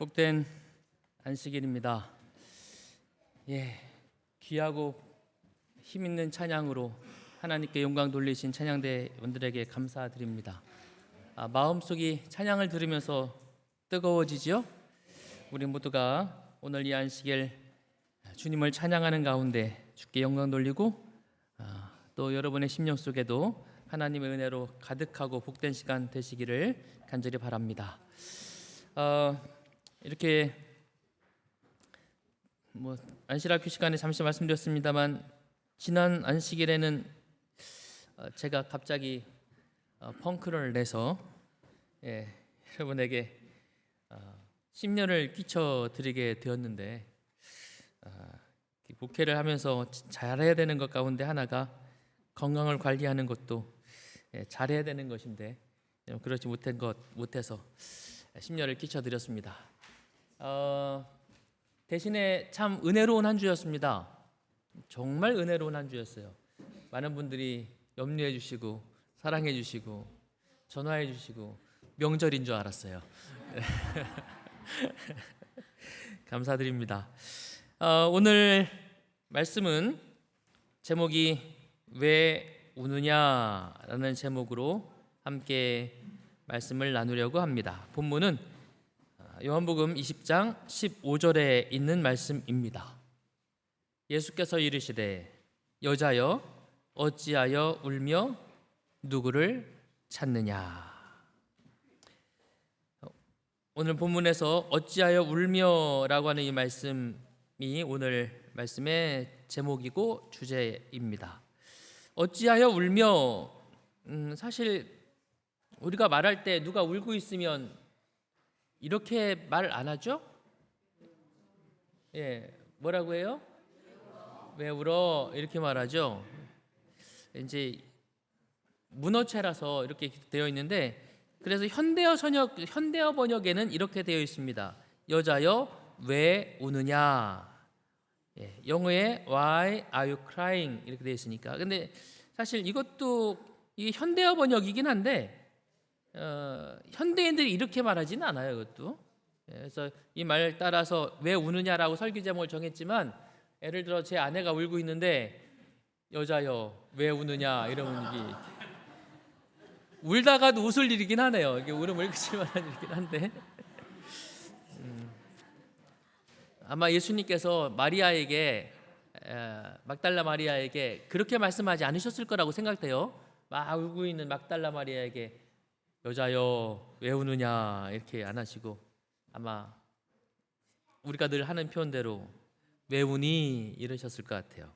복된 안식일입니다. 귀하고 힘 있는 찬양으로 하나님께 영광 돌리신 찬양대원들에게 감사드립니다. 마음속이 찬양을 들으면서 뜨거워지죠? 우리 모두가 오늘 이 안식일 주님을 찬양하는 가운데 주께 영광 돌리고 또 여러분의 심령 속에도 하나님의 은혜로 가득하고 복된 시간 되시기를 간절히 바랍니다. 이렇게 안식일학교 시간에 잠시 말씀드렸습니다만 지난 안식일에는 제가 갑자기 펑크를 내서 여러분에게 심려를 끼쳐드리게 되었는데 목회를 하면서 잘해야 되는 것 가운데 하나가 건강을 관리하는 것도 잘해야 되는 것인데 그렇지 못해서 심려를 끼쳐드렸습니다. 대신에 참 은혜로운 한 주였습니다. 정말 은혜로운 한 주였어요. 많은 분들이 염려해 주시고 사랑해 주시고 전화해 주시고 명절인 줄 알았어요. 감사드립니다. 오늘 말씀은 제목이 왜 우느냐라는 제목으로 함께 말씀을 나누려고 합니다. 본문은 요한복음 20장 15절에 있는 말씀입니다. 예수께서 이르시되 여자여 어찌하여 울며 누구를 찾느냐. 오늘 본문에서 어찌하여 울며라고 하는 이 말씀이 오늘 말씀의 제목이고 주제입니다. 어찌하여 울며, 사실 우리가 말할 때 누가 울고 있으면 이렇게 말 안 하죠? 뭐라고 해요? 왜 울어? 이렇게 말하죠. 이제 문어체라서 이렇게 되어 있는데, 그래서 현대어 번역에는 이렇게 되어 있습니다. 여자여 왜 우느냐? 영어에 Why are you crying? 이렇게 되어 있으니까. 근데 사실 이것도 이게 현대어 번역이긴 한데 현대인들이 이렇게 말하지는 않아요. 이것도. 그래서 이 말 따라서 왜 우느냐라고 설교 제목을 정했지만, 예를 들어 제 아내가 울고 있는데 여자여 왜 우느냐 이러면 이게 울다가도 웃을 일이긴 하네요. 이게 울음을 그칠 만한 일이긴 한데 아마 예수님께서 막달라 마리아에게 그렇게 말씀하지 않으셨을 거라고 생각돼요. 막 울고 있는 막달라 마리아에게 여자여 왜 우느냐 이렇게 안 하시고, 아마 우리가 늘 하는 표현대로 왜 우니 이러셨을 것 같아요.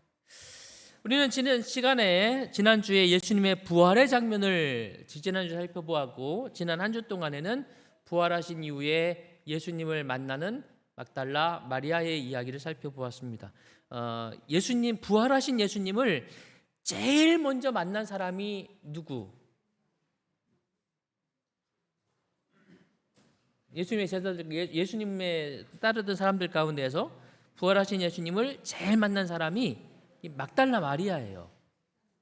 우리는 지난주에 예수님의 부활의 장면을 지지난주 살펴보았고, 지난 한 주 동안에는 부활하신 이후에 예수님을 만나는 막달라 마리아의 이야기를 살펴보았습니다. 부활하신 예수님을 제일 먼저 만난 사람이 누구? 예수님의 따르던 사람들 가운데에서 부활하신 예수님을 제일 만난 사람이 막달라 마리아예요.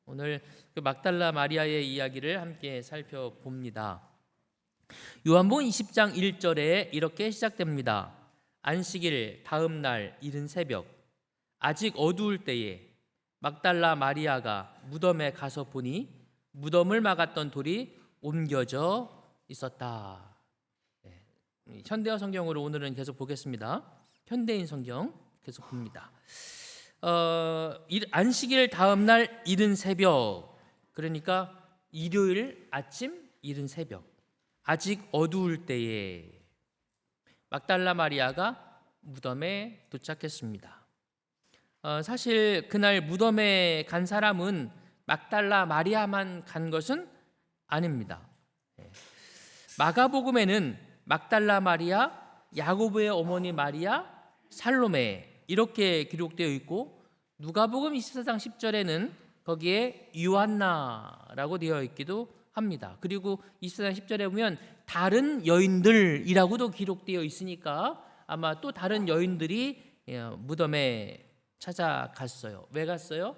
오늘 그 막달라 마리아의 이야기를 함께 살펴봅니다. 요한복음 20장 1절에 이렇게 시작됩니다. 안식일 다음 날 이른 새벽 아직 어두울 때에 막달라 마리아가 무덤에 가서 보니 무덤을 막았던 돌이 옮겨져 있었다. 현대어 성경으로 오늘은 계속 보겠습니다. 현대인 성경 계속 봅니다. 안식일 다음 날 이른 새벽, 그러니까 일요일 아침 이른 새벽, 아직 어두울 때에 막달라 마리아가 무덤에 도착했습니다. 사실 그날 무덤에 간 사람은 막달라 마리아만 간 것은 아닙니다. 마가복음에는 막달라 마리아, 야고보의 어머니 마리아, 살로메 이렇게 기록되어 있고, 누가복음 24장 10절에는 거기에 요한나라고 되어 있기도 합니다. 그리고 24장 10절에 보면 다른 여인들이라고도 기록되어 있으니까 아마 또 다른 여인들이 무덤에 찾아갔어요. 왜 갔어요?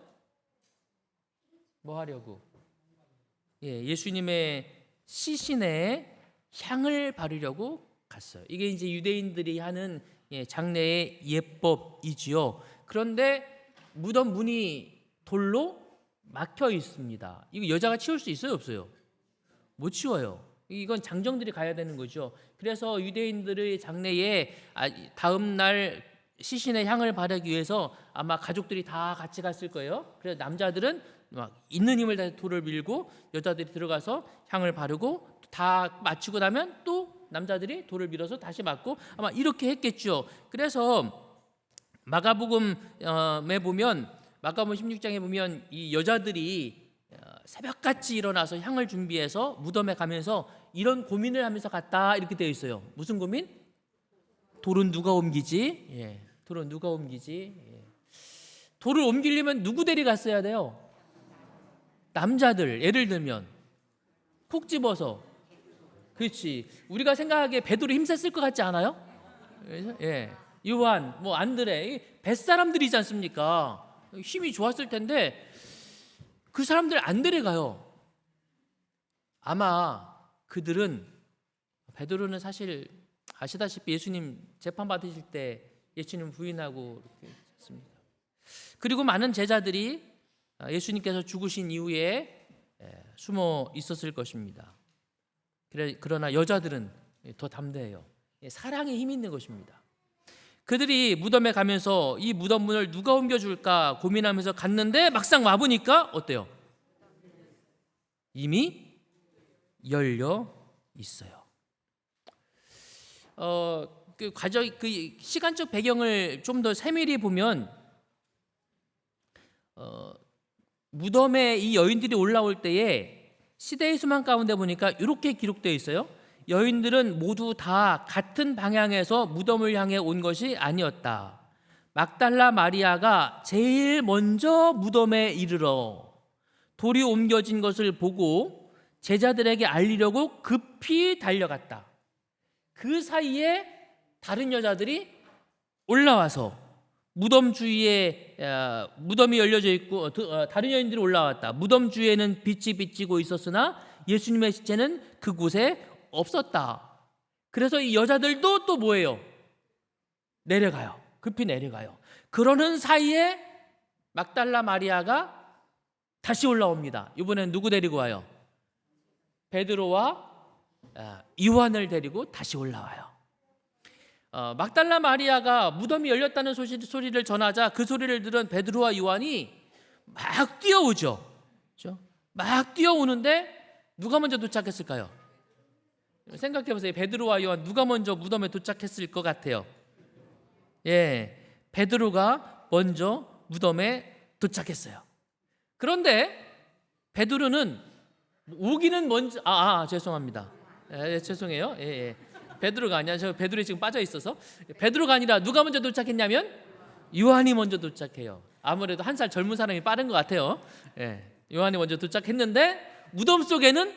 뭐 하려고? 예수님의 시신에 향을 바르려고 갔어요. 이게 이제 유대인들이 하는 장례의 예법이지요. 그런데 무덤 문이 돌로 막혀 있습니다. 이거 여자가 치울 수 있어요, 없어요? 못 치워요. 이건 장정들이 가야 되는 거죠. 그래서 유대인들의 장례에 다음 날 시신의 향을 바르기 위해서 아마 가족들이 다 같이 갔을 거예요. 그래서 남자들은 막 있는 힘을 다해 돌을 밀고 여자들이 들어가서 향을 바르고 다 마치고 나면 또 남자들이 돌을 밀어서 다시 맞고 아마 이렇게 했겠죠. 그래서 마가복음에 보면 마가복음 16장에 보면 이 여자들이 새벽같이 일어나서 향을 준비해서 무덤에 가면서 이런 고민을 하면서 갔다 이렇게 되어 있어요. 무슨 고민? 돌은 누가 옮기지? 돌은 누가 옮기지? 돌을 옮기려면 누구 데려갔어야 돼요? 남자들. 예를 들면 콕 집어서. 그렇지. 우리가 생각하기에 베드로 힘셌을 것 같지 않아요? 요한, 안드레, 뱃사람들이지 않습니까? 힘이 좋았을 텐데 그 사람들 안 데려가요. 아마 그들은, 베드로는 사실 아시다시피 예수님 재판 받으실 때 예수님 부인하고 이렇게 했습니다. 그리고 많은 제자들이 예수님께서 죽으신 이후에 숨어 있었을 것입니다. 그러나 여자들은 더 담대해요. 사랑에 힘이 있는 것입니다. 그들이 무덤에 가면서 이 무덤 문을 누가 옮겨줄까 고민하면서 갔는데 막상 와보니까 어때요? 이미 열려 있어요. 그 시간적 배경을 좀 더 세밀히 보면 무덤에 이 여인들이 올라올 때에 시대의 수만 가운데 보니까 이렇게 기록되어 있어요. 여인들은 모두 다 같은 방향에서 무덤을 향해 온 것이 아니었다. 막달라 마리아가 제일 먼저 무덤에 이르러 돌이 옮겨진 것을 보고 제자들에게 알리려고 급히 달려갔다. 그 사이에 다른 여자들이 올라와서 무덤 주위에 무덤이 열려져 있고 다른 여인들이 올라왔다. 무덤 주위에는 빛이 비치고 있었으나 예수님의 시체는 그곳에 없었다. 그래서 이 여자들도 또 뭐예요? 내려가요. 급히 내려가요. 그러는 사이에 막달라 마리아가 다시 올라옵니다. 이번엔 누구 데리고 와요? 베드로와 요한을 데리고 다시 올라와요. 막달라 마리아가 무덤이 열렸다는 소리를 전하자 그 소리를 들은 베드로와 요한이 막 뛰어오죠. 그렇죠? 막 뛰어오는데 누가 먼저 도착했을까요? 생각해 보세요. 베드로와 요한 누가 먼저 무덤에 도착했을 것 같아요? 베드로가 먼저 무덤에 도착했어요. 그런데 베드로는 오기는 먼저 죄송합니다. 죄송해요. 베드로가 아니야. 저 베드로에 지금 빠져 있어서 베드로가 아니라 누가 먼저 도착했냐면 요한이 먼저 도착해요. 아무래도 한 살 젊은 사람이 빠른 것 같아요. 요한이 먼저 도착했는데 무덤 속에는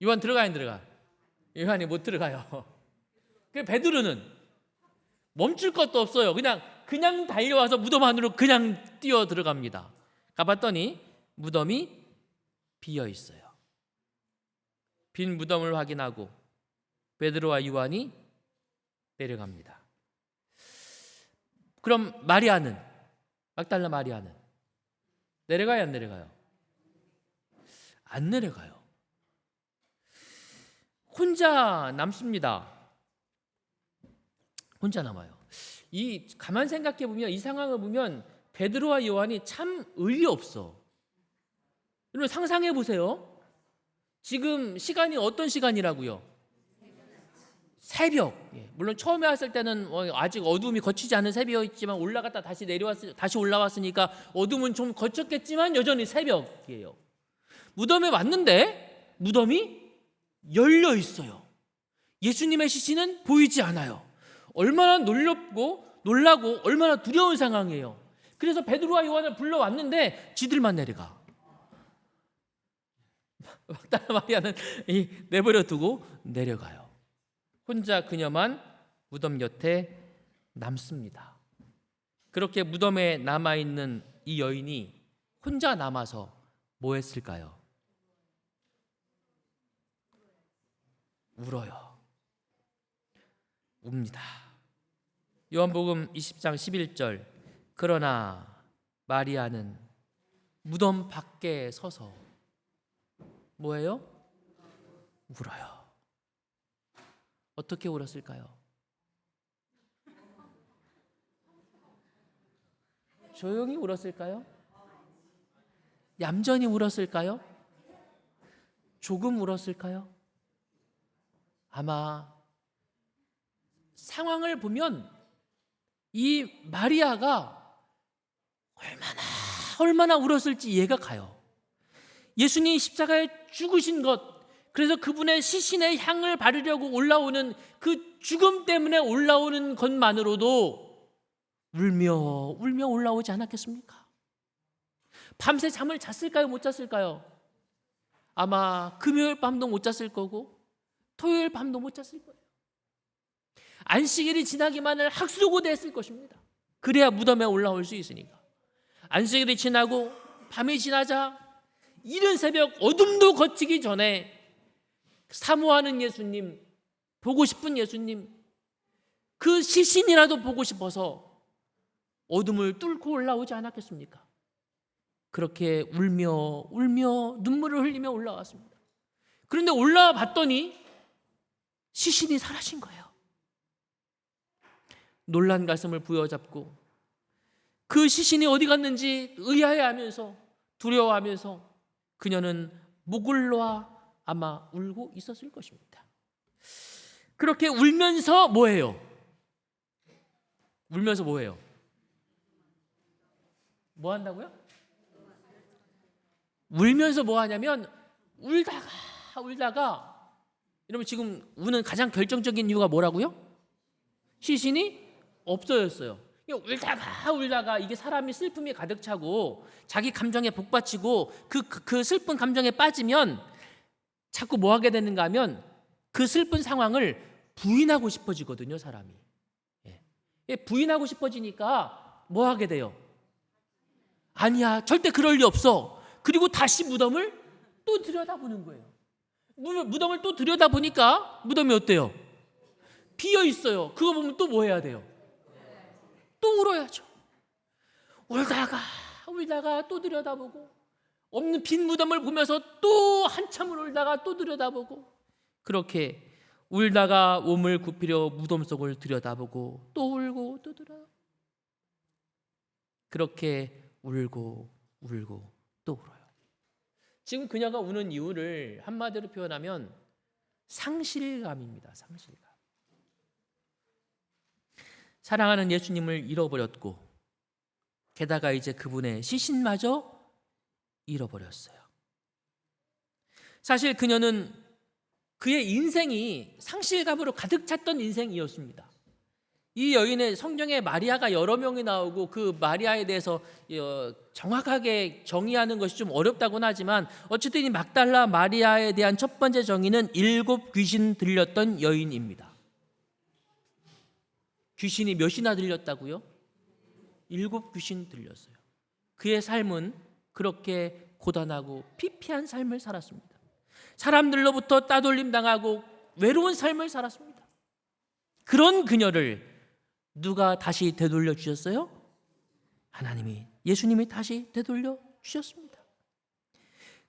요한 들어가 안 들어가? 요한이 못 들어가요. 그 베드로는 멈출 것도 없어요. 그냥 달려와서 무덤 안으로 그냥 뛰어 들어갑니다. 가봤더니 무덤이 비어 있어요. 빈 무덤을 확인하고 베드로와 요한이 내려갑니다. 그럼 마리아는, 막달라 마리아는 내려가요, 안 내려가요? 안 내려가요. 혼자 남습니다. 혼자 남아요. 가만 생각해 보면 이 상황을 보면 베드로와 요한이 참 의리 없어. 여러분 상상해 보세요. 지금 시간이 어떤 시간이라고요? 새벽. 물론 처음에 왔을 때는 아직 어둠이 거치지 않은 새벽이지만 올라갔다 다시 올라왔으니까 어둠은 좀 거쳤겠지만 여전히 새벽이에요. 무덤에 왔는데 무덤이 열려 있어요. 예수님의 시신은 보이지 않아요. 얼마나 놀랍고 얼마나 두려운 상황이에요. 그래서 베드로와 요한을 불러왔는데 지들만 내려가. 막달라 마리아는 내버려 두고 내려가요. 혼자 그녀만 무덤 곁에 남습니다. 그렇게 무덤에 남아있는 이 여인이 혼자 남아서 뭐 했을까요? 울어요. 웁니다. 요한복음 20장 11절. 그러나 마리아는 무덤 밖에 서서 뭐예요? 울어요. 어떻게 울었을까요? 조용히 울었을까요? 얌전히 울었을까요? 조금 울었을까요? 아마 상황을 보면 이 마리아가 얼마나 울었을지 이해가 가요. 예수님이 십자가에 죽으신 것, 그래서 그분의 시신의 향을 바르려고 올라오는 그 죽음 때문에 올라오는 것만으로도 울며 올라오지 않았겠습니까? 밤새 잠을 잤을까요? 못 잤을까요? 아마 금요일 밤도 못 잤을 거고 토요일 밤도 못 잤을 거예요. 안식일이 지나기만을 학수고대했을 것입니다. 그래야 무덤에 올라올 수 있으니까. 안식일이 지나고 밤이 지나자 이른 새벽 어둠도 걷히기 전에 사모하는 예수님, 보고 싶은 예수님, 그 시신이라도 보고 싶어서 어둠을 뚫고 올라오지 않았겠습니까? 그렇게 울며 눈물을 흘리며 올라왔습니다. 그런데 올라와 봤더니 시신이 사라진 거예요. 놀란 가슴을 부여잡고 그 시신이 어디 갔는지 의아해하면서 두려워하면서 그녀는 목을 놓아 아마 울고 있었을 것입니다. 그렇게 울면서 뭐해요? 울면서 뭐해요? 뭐 한다고요? 울면서 뭐 하냐면 울다가 여러분 지금 우는 가장 결정적인 이유가 뭐라고요? 시신이 없어졌어요. 울다가 이게 사람이 슬픔이 가득 차고 자기 감정에 복받치고 그 슬픈 감정에 빠지면 자꾸 뭐 하게 되는가 하면 그 슬픈 상황을 부인하고 싶어지거든요, 사람이. 부인하고 싶어지니까 뭐 하게 돼요? 아니야, 절대 그럴 리 없어. 그리고 다시 무덤을 또 들여다보는 거예요. 무덤을 또 들여다보니까 무덤이 어때요? 비어 있어요. 그거 보면 또 뭐 해야 돼요? 또 울어야죠. 울다가 또 들여다보고 없는 빈 무덤을 보면서 또 한참을 울다가 또 들여다보고 그렇게 울다가 몸을 굽히려 무덤 속을 들여다보고 또 울고 또 들여다보고 그렇게 울고 또 울어요. 지금 그녀가 우는 이유를 한마디로 표현하면 상실감입니다. 상실감. 사랑하는 예수님을 잃어버렸고 게다가 이제 그분의 시신마저 잃어버렸어요. 사실 그녀는 그의 인생이 상실감으로 가득 찼던 인생이었습니다. 이 여인의 성경에 마리아가 여러 명이 나오고 그 마리아에 대해서 정확하게 정의하는 것이 좀 어렵다고는 하지만 어쨌든 이 막달라 마리아에 대한 첫 번째 정의는 7 귀신 들렸던 여인입니다. 귀신이 몇이나 들렸다고요? 7 귀신 들렸어요. 그의 삶은 그렇게 고단하고 피폐한 삶을 살았습니다. 사람들로부터 따돌림 당하고 외로운 삶을 살았습니다. 그런 그녀를 누가 다시 되돌려 주셨어요? 하나님이, 예수님이 다시 되돌려 주셨습니다.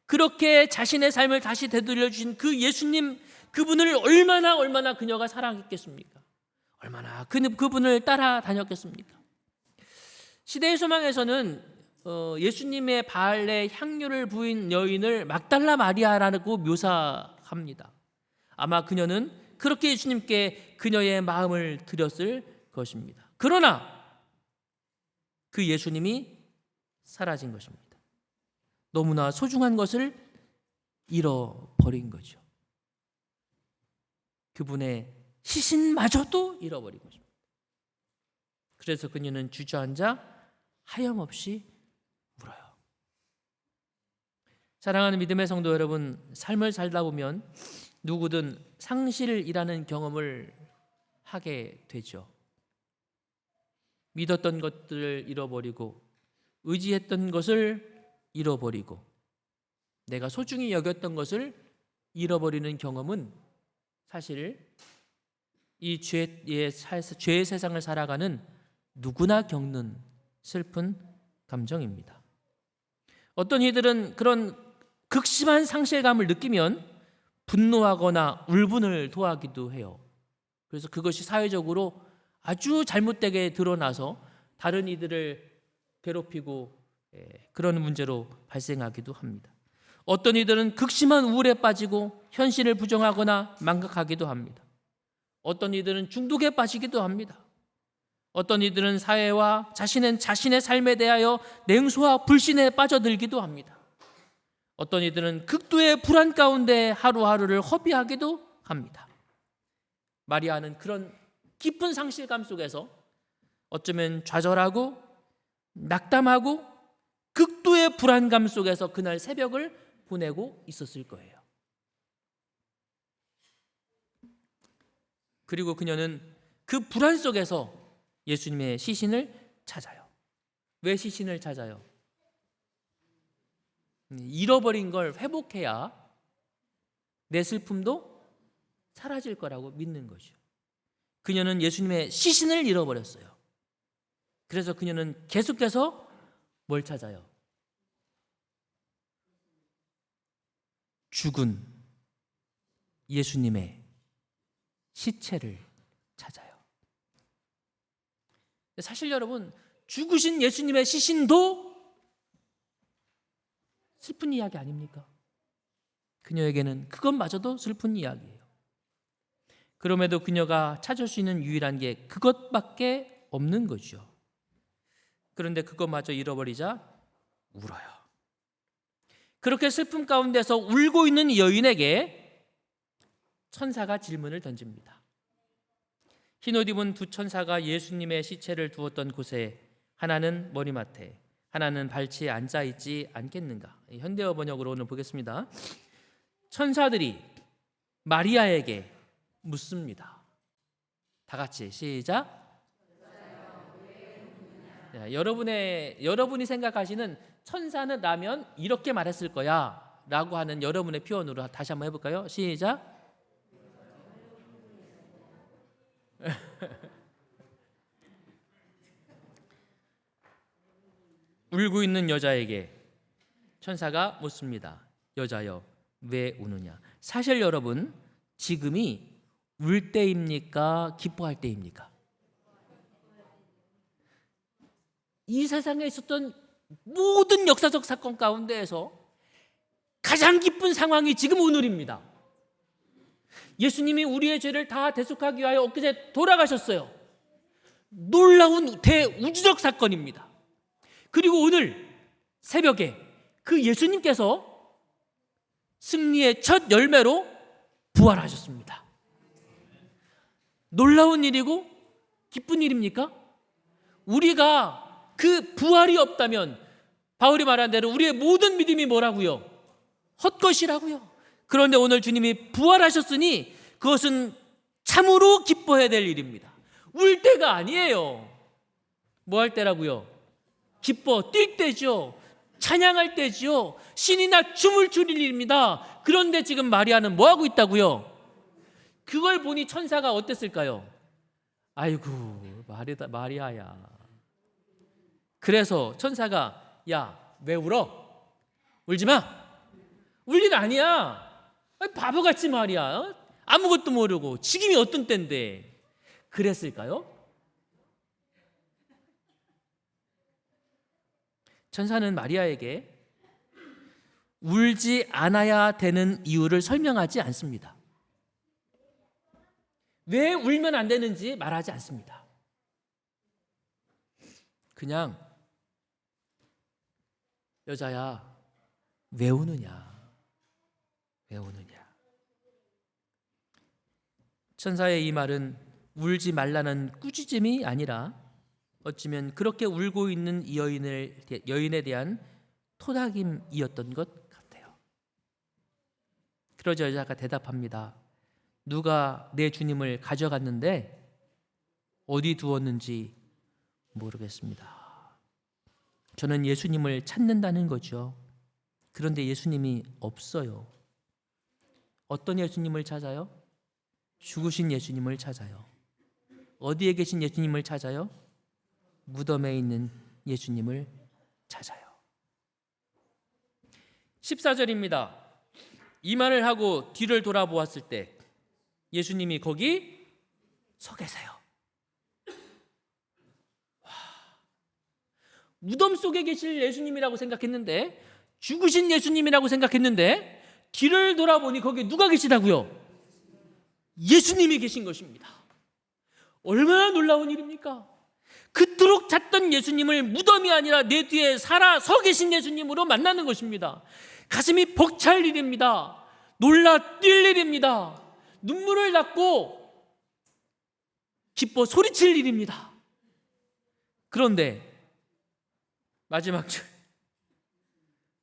그렇게 자신의 삶을 다시 되돌려 주신 그 예수님, 그분을 얼마나 그녀가 사랑했겠습니까? 얼마나 그분을 따라다녔겠습니까? 시대의 소망에서는 예수님의 발에 향유를 부인 여인을 막달라 마리아라고 묘사합니다. 아마 그녀는 그렇게 예수님께 그녀의 마음을 드렸을 것입니다. 그러나 그 예수님이 사라진 것입니다. 너무나 소중한 것을 잃어버린 거죠. 그분의 시신마저도 잃어버린 것입니다. 그래서 그녀는 주저앉아 하염없이 울어요. 사랑하는 믿음의 성도 여러분, 삶을 살다 보면 누구든 상실이라는 경험을 하게 되죠. 믿었던 것들을 잃어버리고 의지했던 것을 잃어버리고 내가 소중히 여겼던 것을 잃어버리는 경험은 사실 이 죄의 세상을 살아가는 누구나 겪는 슬픈 감정입니다. 어떤 이들은 그런 극심한 상실감을 느끼면 분노하거나 울분을 토하기도 해요. 그래서 그것이 사회적으로 아주 잘못되게 드러나서 다른 이들을 괴롭히고 그런 문제로 발생하기도 합니다. 어떤 이들은 극심한 우울에 빠지고 현실을 부정하거나 망각하기도 합니다. 어떤 이들은 중독에 빠지기도 합니다. 어떤 이들은 사회와 자신의 삶에 대하여 냉소와 불신에 빠져들기도 합니다. 어떤 이들은 극도의 불안 가운데 하루하루를 허비하기도 합니다. 마리아는 그런 깊은 상실감 속에서 어쩌면 좌절하고 낙담하고 극도의 불안감 속에서 그날 새벽을 보내고 있었을 거예요. 그리고 그녀는 그 불안 속에서 예수님의 시신을 찾아요. 왜 시신을 찾아요? 잃어버린 걸 회복해야 내 슬픔도 사라질 거라고 믿는 거죠. 그녀는 예수님의 시신을 잃어버렸어요. 그래서 그녀는 계속해서 뭘 찾아요? 죽은 예수님의 시체를 찾아요. 사실 여러분, 죽으신 예수님의 시신도 슬픈 이야기 아닙니까? 그녀에게는 그것마저도 슬픈 이야기예요. 그럼에도 그녀가 찾을 수 있는 유일한 게 그것밖에 없는 거죠. 그런데 그것마저 잃어버리자 울어요. 그렇게 슬픔 가운데서 울고 있는 여인에게 천사가 질문을 던집니다. 흰옷 입은 두 천사가 예수님의 시체를 두었던 곳에 하나는 머리맡에 하나는 발치에 앉아있지 않겠는가? 현대어 번역으로 오늘 보겠습니다. 천사들이 마리아에게 묻습니다. 다 같이 시작. 여러분이 생각하시는 천사는 라면 이렇게 말했을 거야 라고 하는 여러분의 표현으로 다시 한번 해볼까요? 시작. 울고 있는 여자에게 천사가 묻습니다. 여자여, 왜 우느냐? 사실 여러분, 지금이 울 때입니까? 기뻐할 때입니까? 이 세상에 있었던 모든 역사적 사건 가운데에서 가장 기쁜 상황이 지금 오늘입니다. 예수님이 우리의 죄를 다 대속하기 위하여 엊그제 돌아가셨어요. 놀라운 대우주적 사건입니다. 그리고 오늘 새벽에 그 예수님께서 승리의 첫 열매로 부활하셨습니다. 놀라운 일이고 기쁜 일입니까? 우리가 그 부활이 없다면 바울이 말한 대로 우리의 모든 믿음이 뭐라고요? 헛것이라고요. 그런데 오늘 주님이 부활하셨으니 그것은 참으로 기뻐해야 될 일입니다. 울 때가 아니에요. 뭐 할 때라고요? 기뻐 뛸 때죠. 찬양할 때죠. 신이나 춤을 출 일입니다. 그런데 지금 마리아는 뭐 하고 있다고요? 그걸 보니 천사가 어땠을까요? 아이고 마리아야. 그래서 천사가 야, 왜 울어? 울지 마. 울 일 아니야. 바보같이 말이야. 아무것도 모르고 지금이 어떤 때인데. 그랬을까요? 천사는 마리아에게 울지 않아야 되는 이유를 설명하지 않습니다. 왜 울면 안 되는지 말하지 않습니다. 그냥 여자야, 왜 우느냐? 왜 우느냐? 천사의 이 말은 울지 말라는 꾸짖음이 아니라 어쩌면 그렇게 울고 있는 이 여인에 대한 토닥임이었던 것 같아요. 그러자 여자가 대답합니다. 누가 내 주님을 가져갔는데 어디 두었는지 모르겠습니다. 저는 예수님을 찾는다는 거죠. 그런데 예수님이 없어요. 어떤 예수님을 찾아요? 죽으신 예수님을 찾아요. 어디에 계신 예수님을 찾아요? 무덤에 있는 예수님을 찾아요. 14절입니다. 이 말을 하고 뒤를 돌아보았을 때 예수님이 거기 서 계세요. 무덤 속에 계실 예수님이라고 생각했는데, 죽으신 예수님이라고 생각했는데, 뒤를 돌아보니 거기에 누가 계시다고요? 예수님이 계신 것입니다. 얼마나 놀라운 일입니까? 그토록 찾던 예수님을 무덤이 아니라 내 뒤에 살아 서 계신 예수님으로 만나는 것입니다. 가슴이 벅찰 일입니다. 놀라 뛸 일입니다. 눈물을 닦고 기뻐 소리칠 일입니다. 그런데 마지막 절,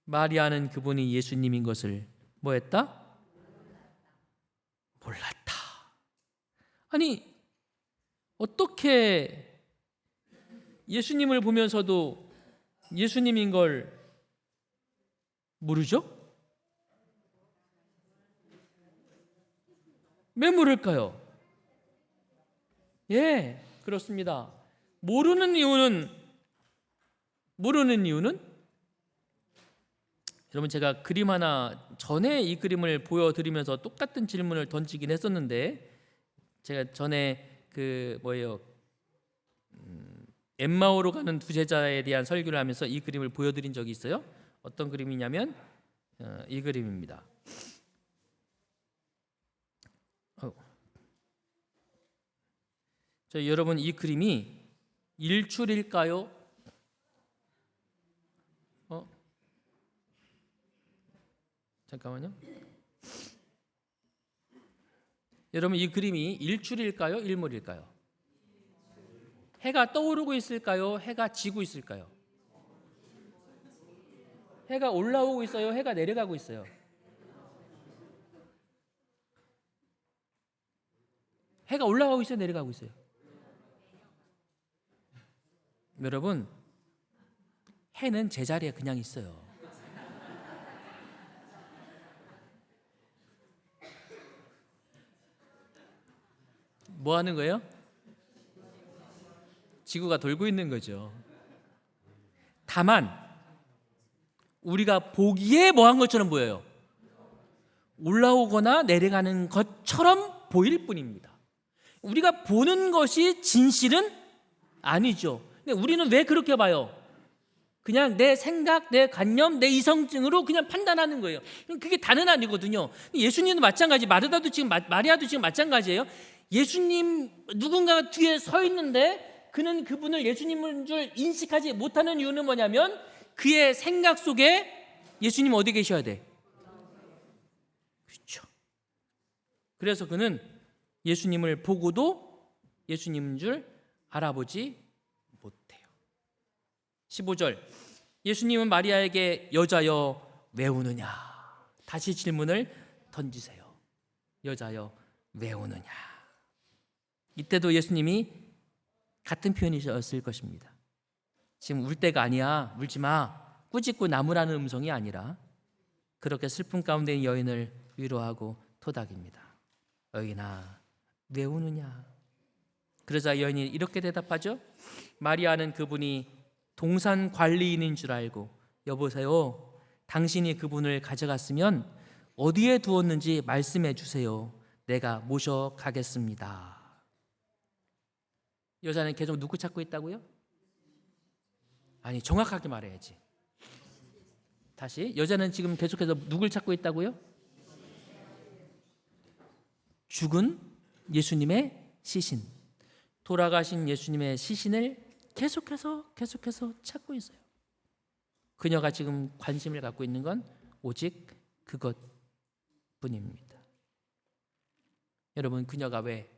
마리아는 그분이 예수님인 것을 뭐 했다? 몰랐다. 아니, 어떻게 예수님을 보면서도 예수님인 걸 모르죠? 왜 모를까요? 예, 그렇습니다. 모르는 이유는 여러분, 제가 그림 하나 전에 이 그림을 보여드리면서 똑같은 질문을 던지긴 했었는데, 제가 전에 엠마오로 가는 두 제자에 대한 설교를 하면서 이 그림을 보여드린 적이 있어요. 어떤 그림이냐면 이 그림입니다. 여러분, 이 그림이 일출일까요? 잠깐만요. 여러분, 이 그림이 일출일까요? 일몰일까요? 해가 떠오르고 있을까요? 해가 지고 있을까요? 해가 올라오고 있어요? 해가 내려가고 있어요? 해가 올라가고 있어요? 내려가고 있어요? 여러분, 해는 제자리에 그냥 있어요. 뭐 하는 거예요? 지구가 돌고 있는 거죠. 다만 우리가 보기에 뭐한 것처럼 보여요. 올라오거나 내려가는 것처럼 보일 뿐입니다. 우리가 보는 것이 진실은 아니죠. 근데 우리는 왜 그렇게 봐요? 그냥 내 생각, 내 관념, 내 이성증으로 그냥 판단하는 거예요. 그게 다는 아니거든요. 예수님도 마찬가지, 마리아도 지금 마찬가지예요. 예수님 누군가가 뒤에 서 있는데 그는 그분을 예수님인 줄 인식하지 못하는 이유는 뭐냐면, 그의 생각 속에 예수님 어디 계셔야 돼? 그렇죠. 그래서 그는 예수님을 보고도 예수님인 줄 알아보지 못해요. 15절, 예수님은 마리아에게 여자여 왜 우느냐? 다시 질문을 던지세요. 여자여 왜 우느냐? 이때도 예수님이 같은 표현이셨을 것입니다. 지금 울 때가 아니야, 울지 마, 꾸짖고 나무라는 음성이 아니라 그렇게 슬픔 가운데 있는 여인을 위로하고 토닥입니다. 여인아, 왜 우느냐? 그러자 여인이 이렇게 대답하죠. 마리아는 그분이 동산 관리인인 줄 알고, 여보세요, 당신이 그분을 가져갔으면 어디에 두었는지 말씀해 주세요. 내가 모셔가겠습니다. 여자는 계속 누구 찾고 있다고요? 아니, 정확하게 말해야지. 다시, 여자는 지금 계속해서 누굴 찾고 있다고요? 죽은 예수님의 시신, 돌아가신 예수님의 시신을 계속해서 찾고 있어요. 그녀가 지금 관심을 갖고 있는 건 오직 그것뿐입니다. 여러분, 그녀가 왜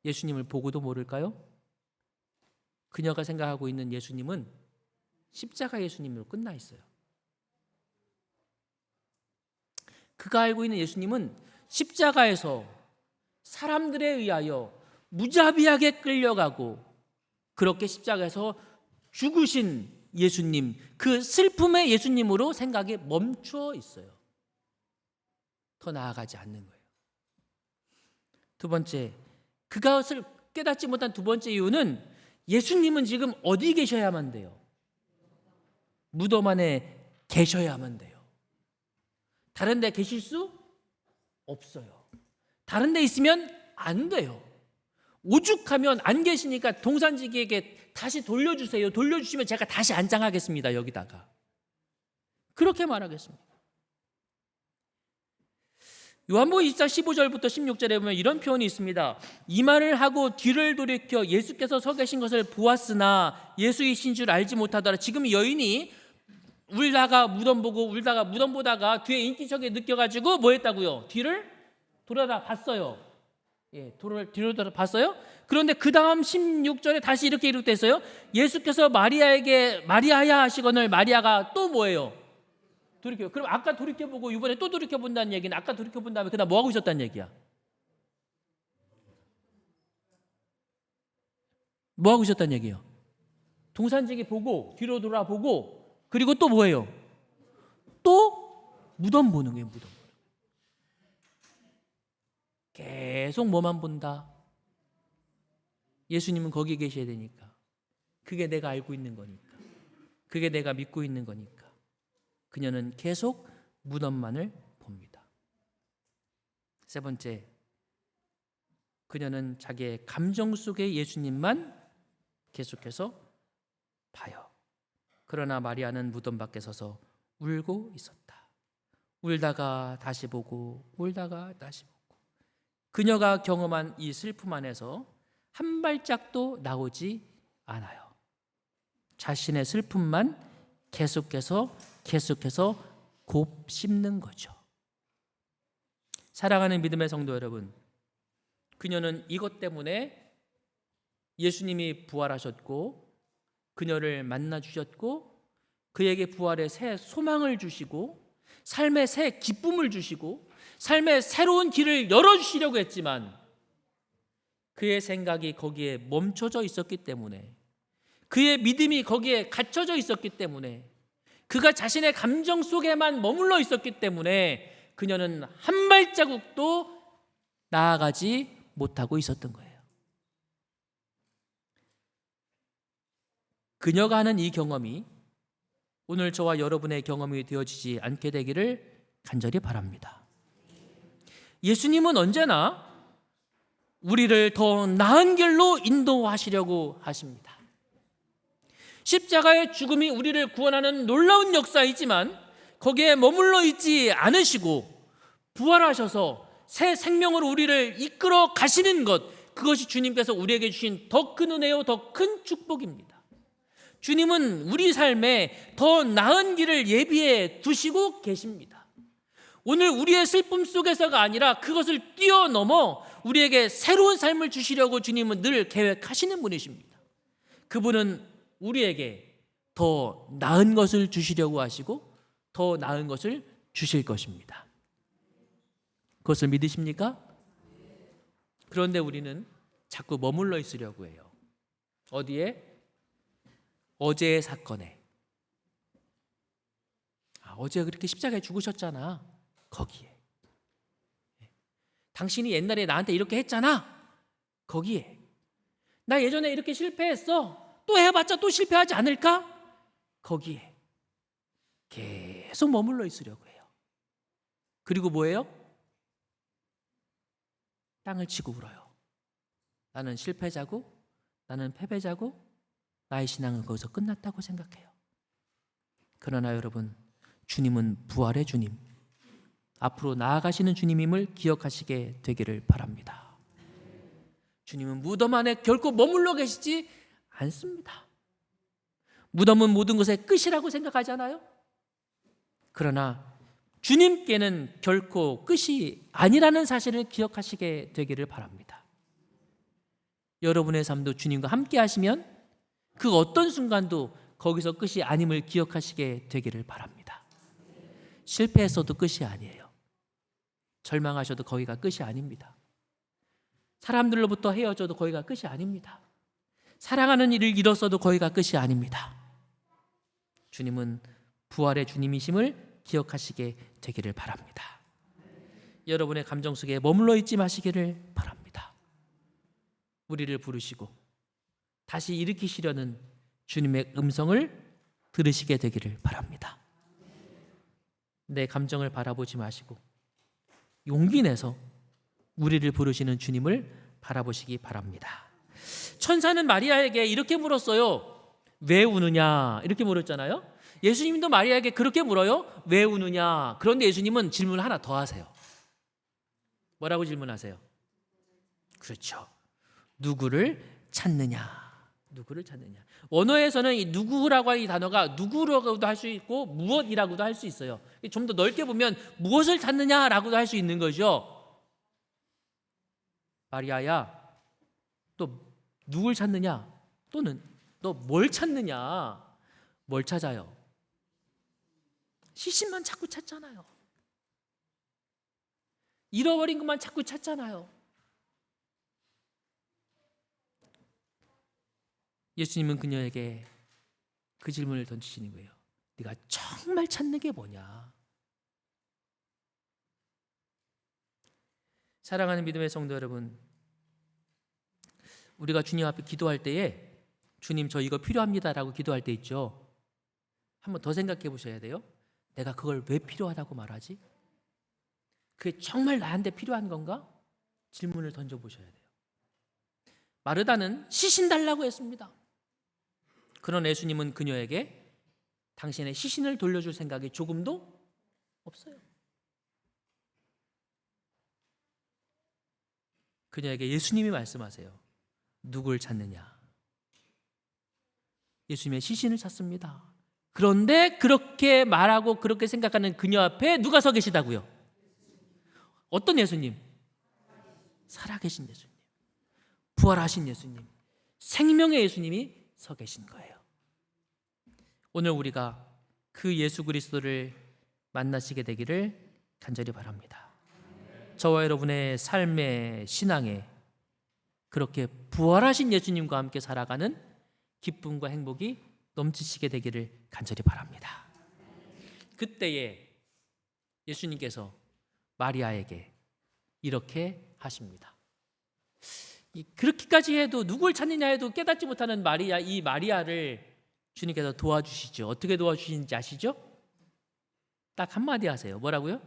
예수님을 보고도 모를까요? 그녀가 생각하고 있는 예수님은 십자가 예수님으로 끝나 있어요. 그가 알고 있는 예수님은 십자가에서 사람들에 의하여 무자비하게 끌려가고 그렇게 십자가에서 죽으신 예수님, 그 슬픔의 예수님으로 생각이 멈춰 있어요. 더 나아가지 않는 거예요. 두 번째, 그것을 깨닫지 못한 두 번째 이유는 예수님은 지금 어디 계셔야만 돼요? 무덤 안에 계셔야만 돼요. 다른 데 계실 수 없어요. 다른 데 있으면 안 돼요. 오죽하면 안 계시니까 동산지기에게 다시 돌려주세요. 돌려주시면 제가 다시 안장하겠습니다. 여기다가. 그렇게 말하겠습니다. 요한복음 24 15절부터 16절에 보면 이런 표현이 있습니다. 이 말을 하고 뒤를 돌이켜 예수께서 서 계신 것을 보았으나 예수이신 줄 알지 못하더라. 지금 여인이 울다가 무덤 보고 울다가 무덤 보다가 뒤에 인기척에 느껴가지고 뭐 했다고요? 뒤를 돌아다 봤어요. 뒤로 돌아 봤어요. 그런데 그 다음 16절에 다시 이렇게 기록됐어요. 예수께서 마리아에게 마리아야 하시거늘 마리아가 또 뭐예요? 돌이켜요. 그럼 아까 돌이켜보고 이번에 또 돌이켜본다는 얘기는 아까 돌이켜본 다음에 그다음 뭐 하고 있었다는 얘기야? 뭐 하고 있었다는 얘기예요? 동산지기 보고 뒤로 돌아보고 그리고 또 뭐예요? 또 무덤 보는 거예요. 무덤. 계속 뭐만 본다? 예수님은 거기 계셔야 되니까. 그게 내가 알고 있는 거니까. 그게 내가 믿고 있는 거니까. 그녀는 계속 무덤만을 봅니다. 세 번째, 그녀는 자기의 감정 속에 예수님만 계속해서 봐요. 그러나 마리아는 무덤 밖에 서서 울고 있었다. 울다가 다시 보고 울다가 다시 보고 그녀가 경험한 이 슬픔 안에서 한 발짝도 나오지 않아요. 자신의 슬픔만 계속해서 곱씹는 거죠. 사랑하는 믿음의 성도 여러분, 그녀는 이것 때문에 예수님이 부활하셨고 그녀를 만나 주셨고 그에게 부활의 새 소망을 주시고 삶의 새 기쁨을 주시고 삶의 새로운 길을 열어주시려고 했지만 그의 생각이 거기에 멈춰져 있었기 때문에 그의 믿음이 거기에 갇혀져 있었기 때문에 그가 자신의 감정 속에만 머물러 있었기 때문에 그녀는 한 발자국도 나아가지 못하고 있었던 거예요. 그녀가 하는 이 경험이 오늘 저와 여러분의 경험이 되어지지 않게 되기를 간절히 바랍니다. 예수님은 언제나 우리를 더 나은 길로 인도하시려고 하십니다. 십자가의 죽음이 우리를 구원하는 놀라운 역사이지만 거기에 머물러 있지 않으시고 부활하셔서 새 생명으로 우리를 이끌어 가시는 것, 그것이 주님께서 우리에게 주신 더 큰 은혜요, 더 큰 축복입니다. 주님은 우리 삶에 더 나은 길을 예비해 두시고 계십니다. 오늘 우리의 슬픔 속에서가 아니라 그것을 뛰어넘어 우리에게 새로운 삶을 주시려고 주님은 늘 계획하시는 분이십니다. 그분은 우리에게 더 나은 것을 주시려고 하시고 더 나은 것을 주실 것입니다. 그것을 믿으십니까? 그런데 우리는 자꾸 머물러 있으려고 해요. 어디에? 어제의 사건에. 어제 그렇게 십자가에 죽으셨잖아. 거기에. 당신이 옛날에 나한테 이렇게 했잖아. 거기에. 나 예전에 이렇게 실패했어. 또 해봤자 또 실패하지 않을까? 거기에. 계속 머물러 있으려고 해요. 그리고 뭐예요? 땅을 치고 울어요. 나는 실패자고 나는 패배자고 나의 신앙은 거기서 끝났다고 생각해요. 그러나 여러분, 주님은 부활의 주님, 앞으로 나아가시는 주님임을 기억하시게 되기를 바랍니다. 주님은 무덤 안에 결코 머물러 계시지 않습니다. 무덤은 모든 것의 끝이라고 생각하잖아요. 그러나 주님께는 결코 끝이 아니라는 사실을 기억하시게 되기를 바랍니다. 여러분의 삶도 주님과 함께 하시면 그 어떤 순간도 거기서 끝이 아님을 기억하시게 되기를 바랍니다. 실패했어도 끝이 아니에요. 절망하셔도 거기가 끝이 아닙니다. 사람들로부터 헤어져도 거기가 끝이 아닙니다. 사랑하는 일을 잃었어도 거기가 끝이 아닙니다. 주님은 부활의 주님이심을 기억하시게 되기를 바랍니다. 여러분의 감정 속에 머물러 있지 마시기를 바랍니다. 우리를 부르시고 다시 일으키시려는 주님의 음성을 들으시게 되기를 바랍니다. 내 감정을 바라보지 마시고 용기 내서 우리를 부르시는 주님을 바라보시기 바랍니다. 천사는 마리아에게 이렇게 물었어요. 왜 우느냐? 이렇게 물었잖아요. 예수님도 마리아에게 그렇게 물어요. 왜 우느냐? 그런데 예수님은 질문을 하나 더 하세요. 뭐라고 질문하세요? 그렇죠. 누구를 찾느냐? 누구를 찾느냐? 원어에서는 이 누구라고 하는 이 단어가 누구라고도 할 수 있고 무엇이라고도 할 수 있어요. 좀 더 넓게 보면 무엇을 찾느냐라고도 할 수 있는 거죠. 마리아야, 또 누굴 찾느냐? 또는 너 뭘 찾느냐? 뭘 찾아요? 시신만 자꾸 찾잖아요. 잃어버린 것만 자꾸 찾잖아요. 예수님은 그녀에게 그 질문을 던지시는 거예요. 네가 정말 찾는 게 뭐냐? 사랑하는 믿음의 성도 여러분, 우리가 주님 앞에 기도할 때에 주님 저 이거 필요합니다라고 기도할 때 있죠. 한번 더 생각해 보셔야 돼요. 내가 그걸 왜 필요하다고 말하지? 그게 정말 나한테 필요한 건가? 질문을 던져보셔야 돼요. 마르다는 시신 달라고 했습니다. 그런 예수님은 그녀에게 당신의 시신을 돌려줄 생각이 조금도 없어요. 그녀에게 예수님이 말씀하세요. 누굴 찾느냐? 예수님의 시신을 찾습니다. 그런데 그렇게 말하고 그렇게 생각하는 그녀 앞에 누가 서 계시다고요? 어떤 예수님? 살아계신 예수님, 부활하신 예수님, 생명의 예수님이 서 계신 거예요. 오늘 우리가 그 예수 그리스도를 만나시게 되기를 간절히 바랍니다. 저와 여러분의 삶의 신앙에 그렇게 부활하신 예수님과 함께 살아가는 기쁨과 행복이 넘치시게 되기를 간절히 바랍니다. 그때에 예수님께서 마리아에게 이렇게 하십니다. 그렇게까지 해도 누굴 찾느냐 해도 깨닫지 못하는 마리아, 이 마리아를 주님께서 도와주시죠. 어떻게 도와주시는지 아시죠? 딱 한마디 하세요. 뭐라고요?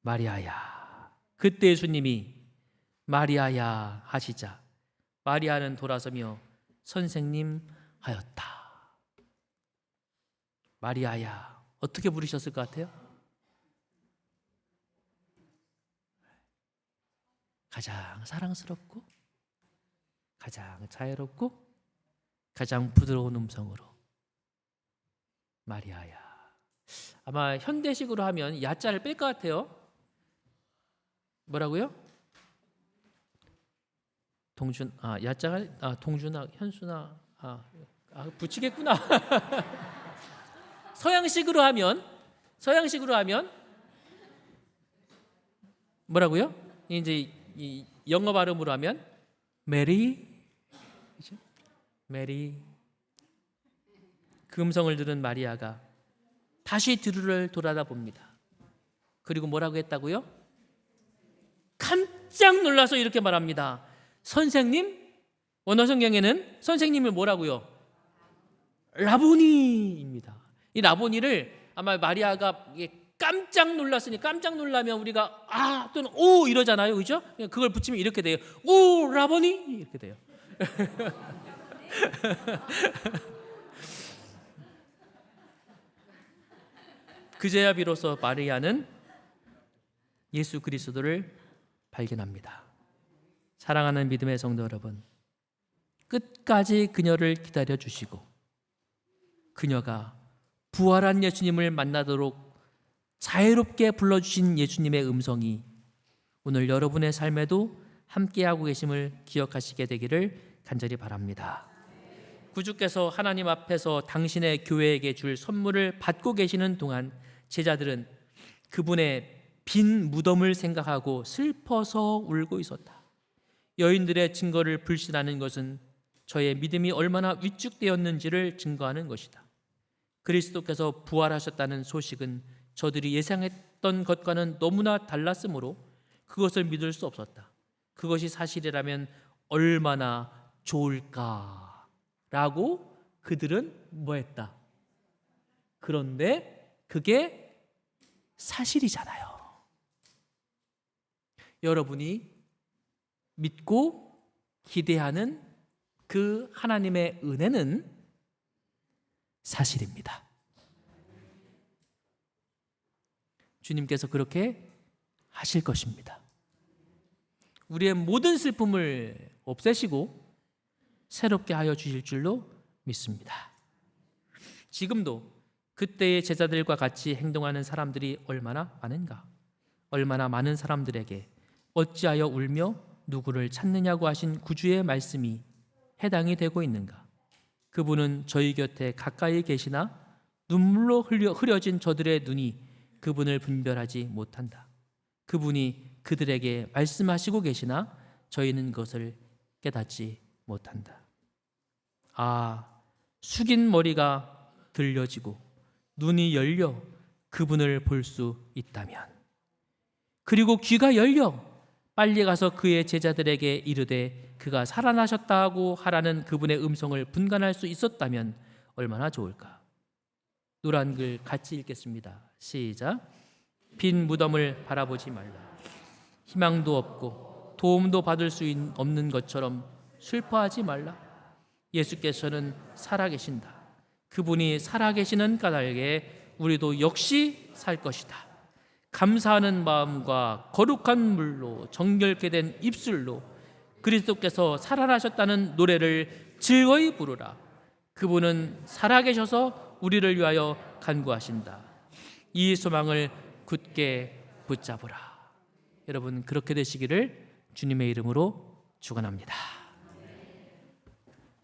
마리아야. 그때 예수님이 마리아야 하시자 마리아는 돌아서며 선생님 하였다. 마리아야. 어떻게 부르셨을 것 같아요? 가장 사랑스럽고 가장 자애롭고 가장 부드러운 음성으로 마리아야. 아마 현대식으로 하면 야자를 뺄 것 같아요. 뭐라고요? 야자가 동준아, 현수나 붙이겠구나. 서양식으로 하면 뭐라고요? 이제 이 영어 발음으로 하면 메리, 그죠? 메리. 그 음성을 들은 마리아가 다시 뒤를 돌아다 봅니다. 그리고 뭐라고 했다고요? 깜짝 놀라서 이렇게 말합니다. 선생님? 원어 성경에는 선생님을 뭐라고요? 라보니입니다. 이 라보니를 아마 마리아가 깜짝 놀랐으니 깜짝 놀라면 우리가 또는 오 이러잖아요. 그죠? 그걸 붙이면 이렇게 돼요. 오 라보니 이렇게 돼요. 그제야 비로소 마리아는 예수 그리스도를 발견합니다. 사랑하는 믿음의 성도 여러분, 끝까지 그녀를 기다려 주시고 그녀가 부활한 예수님을 만나도록 자유롭게 불러주신 예수님의 음성이 오늘 여러분의 삶에도 함께하고 계심을 기억하시게 되기를 간절히 바랍니다. 구주께서 하나님 앞에서 당신의 교회에게 줄 선물을 받고 계시는 동안 제자들은 그분의 빈 무덤을 생각하고 슬퍼서 울고 있었다. 여인들의 증거를 불신하는 것은 저의 믿음이 얼마나 위축되었는지를 증거하는 것이다. 그리스도께서 부활하셨다는 소식은 저들이 예상했던 것과는 너무나 달랐으므로 그것을 믿을 수 없었다. 그것이 사실이라면 얼마나 좋을까라고 그들은 뭐했다. 그런데 그게 사실이잖아요. 여러분이 믿고 기대하는 그 하나님의 은혜는 사실입니다. 주님께서 그렇게 하실 것입니다. 우리의 모든 슬픔을 없애시고 새롭게 하여 주실 줄로 믿습니다. 지금도 그때의 제자들과 같이 행동하는 사람들이 얼마나 많은가? 얼마나 많은 사람들에게 어찌하여 울며 누구를 찾느냐고 하신 구주의 말씀이 해당이 되고 있는가? 그분은 저희 곁에 가까이 계시나 눈물로 흐려진 저들의 눈이 그분을 분별하지 못한다. 그분이 그들에게 말씀하시고 계시나 저희는 그것을 깨닫지 못한다. 아, 숙인 머리가 들려지고 눈이 열려 그분을 볼 수 있다면, 그리고 귀가 열려 빨리 가서 그의 제자들에게 이르되 그가 살아나셨다고 하라는 그분의 음성을 분간할 수 있었다면 얼마나 좋을까. 노란 글 같이 읽겠습니다. 시작. 빈 무덤을 바라보지 말라. 희망도 없고 도움도 받을 수 없는 것처럼 슬퍼하지 말라. 예수께서는 살아계신다. 그분이 살아계시는 까닭에 우리도 역시 살 것이다. 감사하는 마음과 거룩한 물로 정결케 된 입술로 그리스도께서 살아나셨다는 노래를 즐거이 부르라. 그분은 살아계셔서 우리를 위하여 간구하신다. 이 소망을 굳게 붙잡으라. 여러분, 그렇게 되시기를 주님의 이름으로 축원합니다.